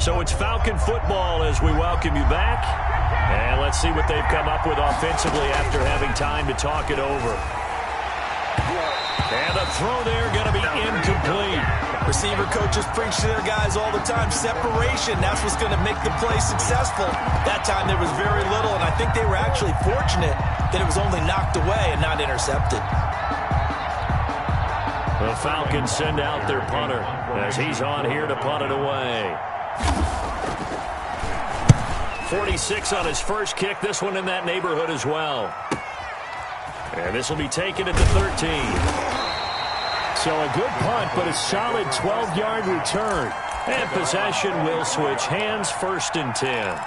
S4: So it's Falcon football as we welcome you back. And let's see what they've come up with offensively after having time to talk it over. And the throw there going to be incomplete.
S2: Receiver coaches preach to their guys all the time. Separation, that's what's going to make the play successful. That time there was very little, and I think they were actually fortunate that it was only knocked away and not intercepted.
S4: The Falcons send out their punter as he's on here to punt it away. 46 on his first kick. This one in that neighborhood as well. And this will be taken at the 13. So a good punt, but a solid 12-yard return. And possession will switch hands, 1st and 10.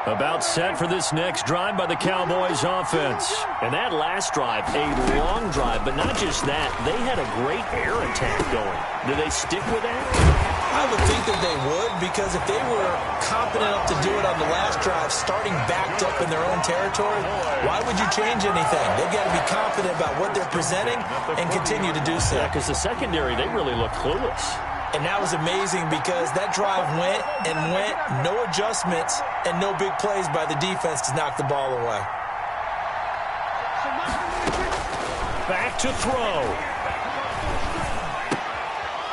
S4: About set for this next drive by the Cowboys offense. And that last drive, a long drive, but not just that. They had a great air attack going. Do they stick with that?
S2: I would think that they would, because if they were competent enough to do it on the last drive, starting backed up in their own territory, why would you change anything? They've got to be confident about what they're presenting and continue to do so.
S4: Yeah, because the secondary, they really look clueless.
S2: And that was amazing because that drive went and went, no adjustments, and no big plays by the defense to knock the ball away.
S4: Back to throw.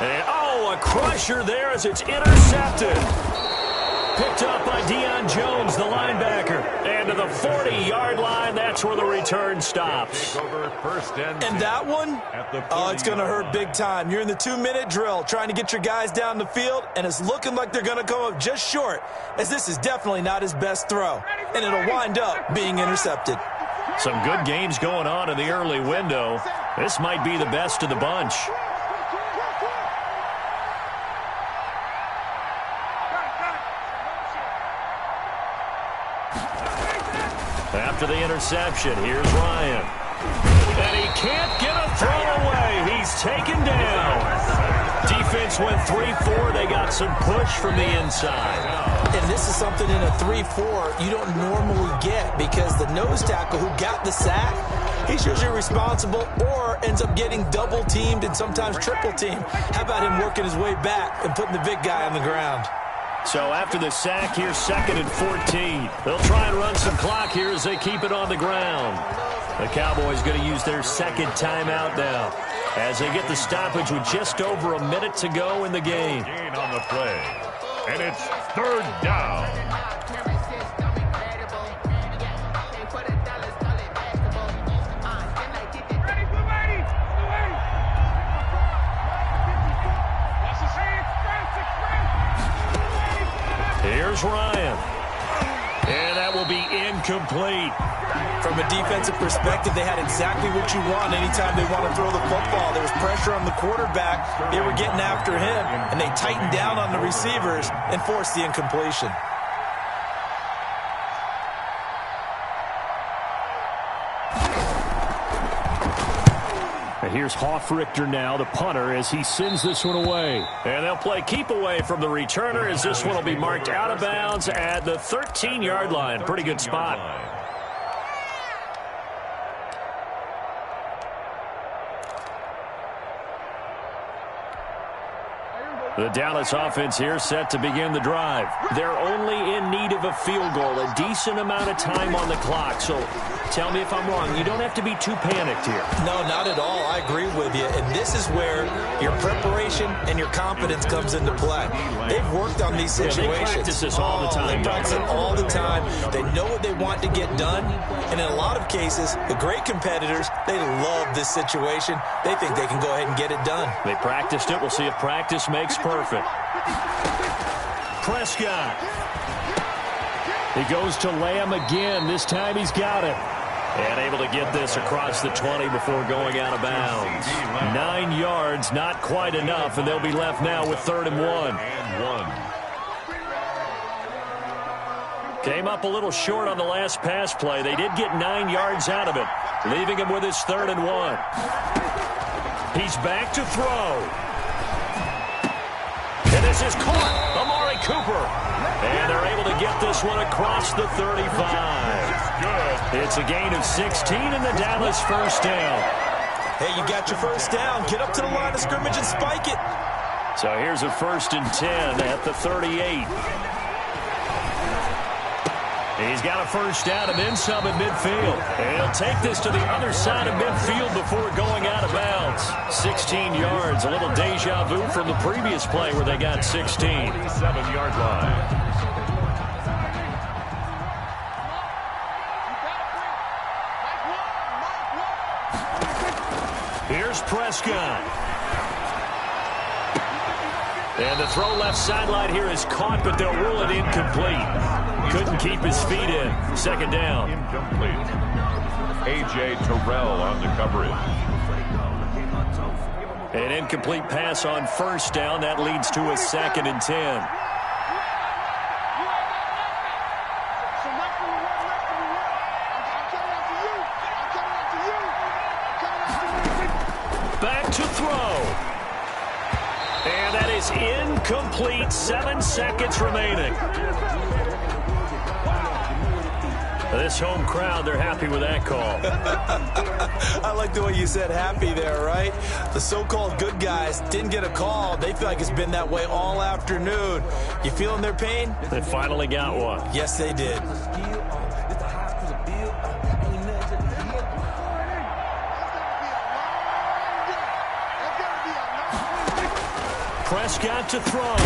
S4: And, a crusher there as it's intercepted. Picked up by Deion Jones, the linebacker. And to the 40-yard line, that's where the return stops.
S2: And that one, it's going to hurt big time. You're in the 2-minute drill trying to get your guys down the field, and it's looking like they're going to come up just short, as this is definitely not his best throw. And it'll wind up being intercepted.
S4: Some good games going on in the early window. This might be the best of the bunch. After the interception, here's Ryan. And he can't get a throw away. He's taken down. Defense went 3-4. They got some push from the inside.
S2: And this is something in a 3-4 you don't normally get, because the nose tackle who got the sack, he's usually responsible or ends up getting double-teamed and sometimes triple-teamed. How about him working his way back and putting the big guy on the ground?
S4: So after the sack, here's 2nd and 14. They'll try and run some clock here as they keep it on the ground. The Cowboys going to use their second timeout now as they get the stoppage with just over a minute to go in the game.
S3: Gain on the play. and it's third down.
S1: Here's Ryan. And that will be incomplete.
S2: From a defensive perspective, they had exactly what you want anytime they want to throw the football. There was pressure on the quarterback. They were getting after him, and they tightened down on the receivers and forced the incompletion.
S1: Here's Hoffrichter now, the punter, as he sends this one away. And they'll play keep away from the returner as this one will be marked out of bounds at the 13-yard line. Pretty good spot. The Dallas offense here set to begin the drive. They're only in need of a field goal, a decent amount of time on the clock. So tell me if I'm wrong. You don't have to be too panicked here.
S2: No, not at all. I agree with you. And this is where your preparation and your confidence comes into play. They've worked on these situations.
S1: Yeah, they practice this all the time.
S2: They practice it all the time. They know what they want to get done. And in a lot of cases, the great competitors, they love this situation. They think they can go ahead and get it done.
S1: They practiced it. We'll see if practice makes perfect. Prescott. He goes to Lamb again. This time he's got it. And able to get this across the 20 before going out of bounds. 9 yards, not quite enough, and they'll be left now with 3rd and 1. Came up a little short on the last pass play. They did get 9 yards out of it, leaving him with his 3rd and 1. He's back to throw. And this is caught. Amari Cooper. And they're able to get this one across the 35. It's a gain of 16 and the Dallas first down.
S2: Hey, you got your first down. Get up to the line of scrimmage and spike it.
S1: So here's a 1st and 10 at the 38. He's got a first down and then some at midfield. And he'll take this to the other side of midfield before going out of bounds. 16 yards, a little deja vu from the previous play where they got 16.
S3: 7-yard line.
S1: Here's Prescott. And the throw left sideline here is caught, but they'll rule it incomplete. Couldn't keep his feet in. 2nd down.
S3: Incomplete. A.J. Terrell on the coverage.
S1: An incomplete pass on 1st down. That leads to a 2nd and 10. Back to throw. And that is incomplete. 7 seconds remaining. This home crowd, they're happy with that call.
S2: I like the way you said happy there, right? The so-called good guys didn't get a call. They feel like it's been that way all afternoon. You feeling their pain?
S1: They finally got one.
S2: Yes, they did.
S1: Prescott to throw.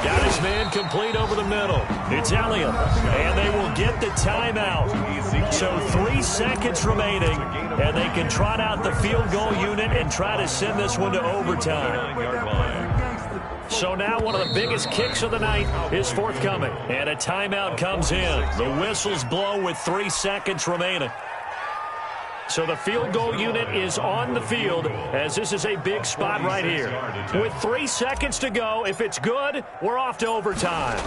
S1: Got his man complete over the middle. It's Elliott, and they will get the timeout. So 3 seconds remaining, and they can trot out the field goal unit and try to send this one to overtime. So now one of the biggest kicks of the night is forthcoming, and a timeout comes in. The whistles blow with 3 seconds remaining. So the field goal unit is on the field as this is a big spot right here. With 3 seconds to go, if it's good, we're off to overtime.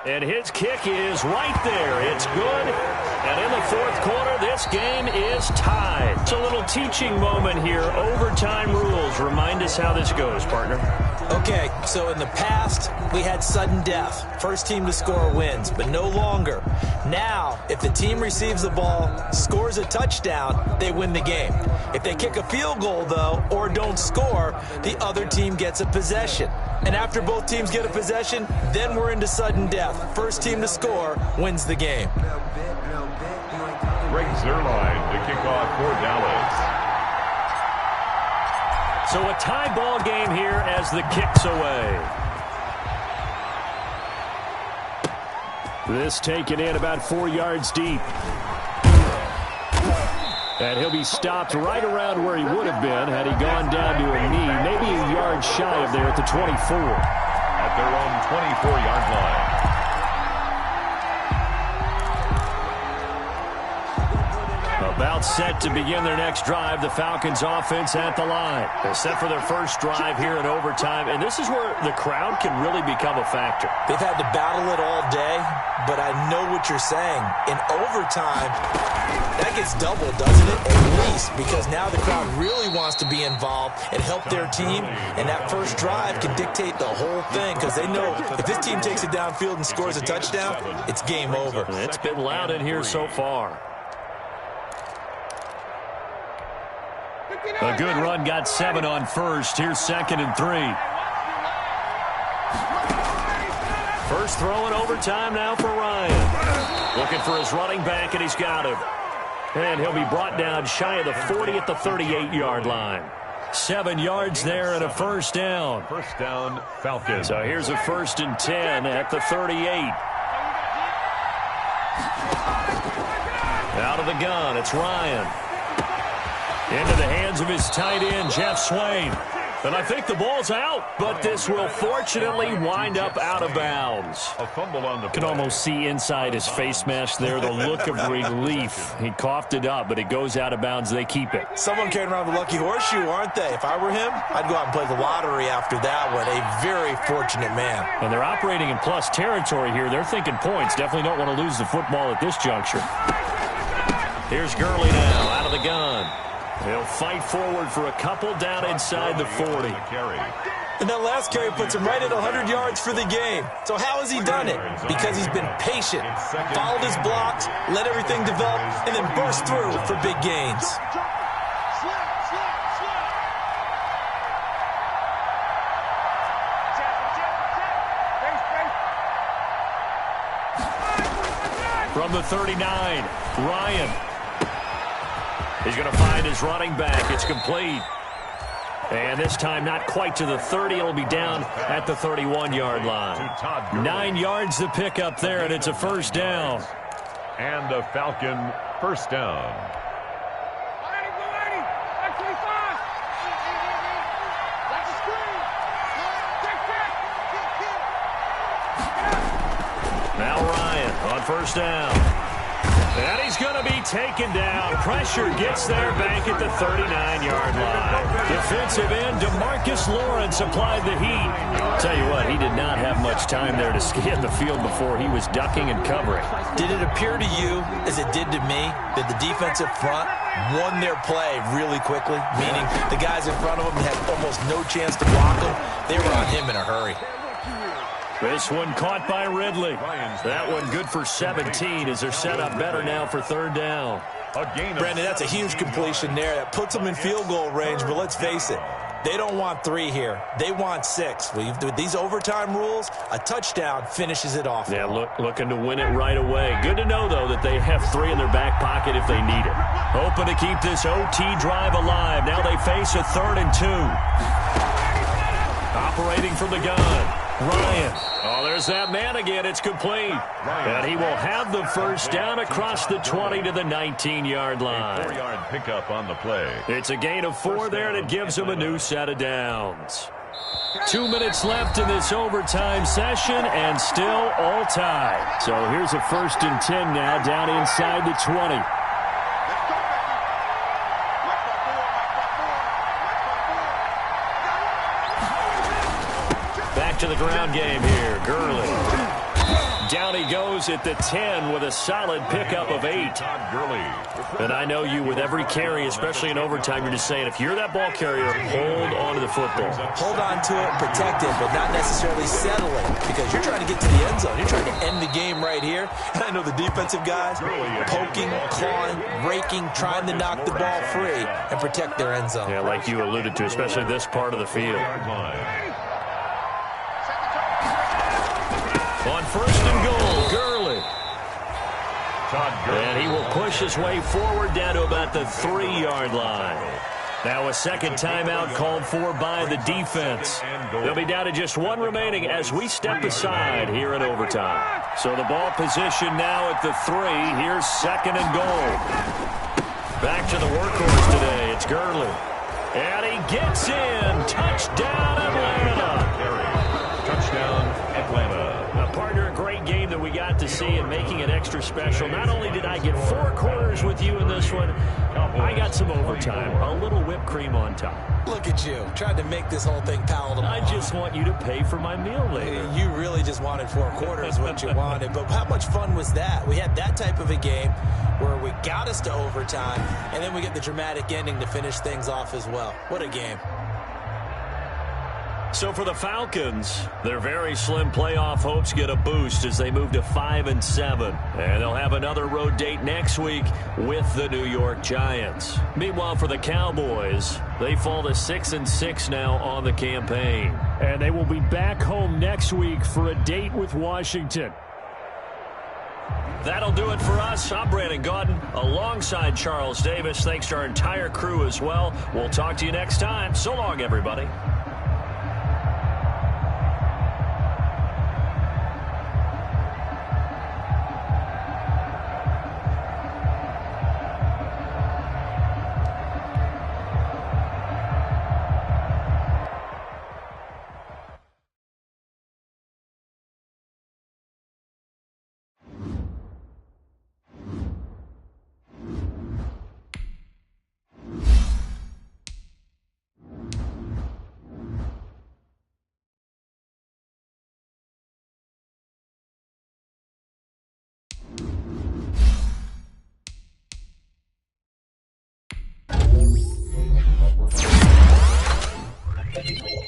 S1: And his kick is right there. It's good. And in the 4th quarter, this game is tied. It's a little teaching moment here. Overtime rules. Remind us how this goes, partner.
S2: Okay, so in the past, we had sudden death. First team to score wins, but no longer. Now, if the team receives the ball, scores a touchdown, they win the game. If they kick a field goal, though, or don't score, the other team gets a possession. And after both teams get a possession, then we're into sudden death. First team to score wins the game.
S3: Greg Zuerlein to kick off for Dallas.
S1: So a tie ball game here as the kick's away.
S4: This taken in about 4 yards deep. And he'll be stopped right around where he would have been had he gone down to a knee, maybe a yard shy of there at the 24.
S3: At their own 24-yard line.
S1: About set to begin their next drive. The Falcons offense at the line. They're set for their first drive here in overtime, and this is where the crowd can really become a factor.
S2: They've had to battle it all day, but I know what you're saying. In overtime, that gets doubled, doesn't it? At least, because now the crowd really wants to be involved and help their team, and that first drive can dictate the whole thing because they know if this team takes it downfield and scores a touchdown, it's game over.
S1: It's been loud in here so far. A good run got 7 on first. Here's 2nd and 3. First throw in overtime now for Ryan. Looking for his running back, and he's got him. And he'll be brought down shy of the 40 at the 38-yard line. 7 yards there and a first down.
S3: First down, Falcons.
S1: So here's a 1st and 10 at the 38. Out of the gun, it's Ryan. Into the hands of his tight end, Jeff Swain. And I think the ball's out, but this will fortunately wind up out of bounds.
S3: A fumble on the play.
S1: Can almost see inside his face mask there the look of relief. He coughed it up, but it goes out of bounds. They keep it.
S2: Someone carrying around the lucky horseshoe, aren't they? If I were him, I'd go out and play the lottery after that one. A very fortunate man.
S1: And they're operating in plus territory here. They're thinking points. Definitely don't want to lose the football at this juncture. Here's Gurley now out of the gun. He'll fight forward for a couple down inside the 40.
S2: And that last carry puts him right at 100 yards for the game. So how has he done it? Because he's been patient, followed his blocks, let everything develop, and then burst through for big gains.
S1: From the 39, Ryan. He's going to find his running back. It's complete. And this time not quite to the 30. It'll be down at the 31-yard line. 9 yards to pick up there, and it's a first down.
S3: And a Falcon first down.
S1: Now Ryan on first down. And he's going to be taken down. Pressure gets there back at the 39-yard line. Defensive end DeMarcus Lawrence applied the heat. Tell you what, he did not have much time there to scan the field before he was ducking and covering.
S2: Did it appear to you, as it did to me, that the defensive front won their play really quickly? Meaning the guys in front of them had almost no chance to block him. They were on him in a hurry.
S1: This one caught by Ridley. That one good for 17 as they're set up better now for third down.
S2: Brandon, that's a huge completion there. That puts them in field goal range, but let's face it, they don't want 3 here. They want 6. With these overtime rules, a touchdown finishes it off.
S1: Yeah, looking to win it right away. Good to know, though, that they have 3 in their back pocket if they need it. Hoping to keep this OT drive alive. Now they face a 3rd and 2. Operating from the gun. Ryan. Oh, there's that man again. It's complete. And he will have the first down across the 20 to the 19-yard line.
S3: 4-yard pickup on the play.
S1: It's a gain of 4 there, and it gives him a new set of downs. 2 minutes left in this overtime session, and still all tied. So here's a 1st and 10 now down inside the 20. To the ground game here. Gurley. Down he goes at the 10 with a solid pickup of 8. And I know you with every carry, especially in overtime, you're just saying if you're that ball carrier, hold on to the football.
S2: Hold on to it, protect it, but not necessarily settle it because you're trying to get to the end zone. You're trying to end the game right here. And I know the defensive guys poking, clawing, raking, trying to knock the ball free and protect their end zone.
S1: Yeah, like you alluded to, especially this part of the field. On 1st and goal, Gurley. And he will push his way forward down to about the 3-yard line. Now a second timeout called for by the defense. They'll be down to just one remaining as we step aside here in overtime. So the ball position now at the 3. Here's second and goal. Back to the workhorse today. It's Gurley. And he gets in. Touchdown, Atlanta.
S3: Touchdown, Atlanta.
S1: Partner, a great game that we got to see and making it extra special. Not only did I get 4 quarters with you in this one, I got some overtime, a little whipped cream on top.
S2: Look at you, tried to make this whole thing palatable.
S1: I just want you to pay for my meal later.
S2: You really just wanted 4 quarters, what you wanted. But how much fun was that? We had that type of a game where we got us to overtime, and then we get the dramatic ending to finish things off as well. What a game.
S1: So for the Falcons, their very slim playoff hopes get a boost as they move to 5-7. And they'll have another road date next week with the New York Giants. Meanwhile, for the Cowboys, they fall to 6-6 now on the campaign.
S4: And they will be back home next week for a date with Washington.
S1: That'll do it for us. I'm Brandon Gaudin alongside Charles Davis. Thanks to our entire crew as well. We'll talk to you next time. So long, everybody.
S5: Thank you.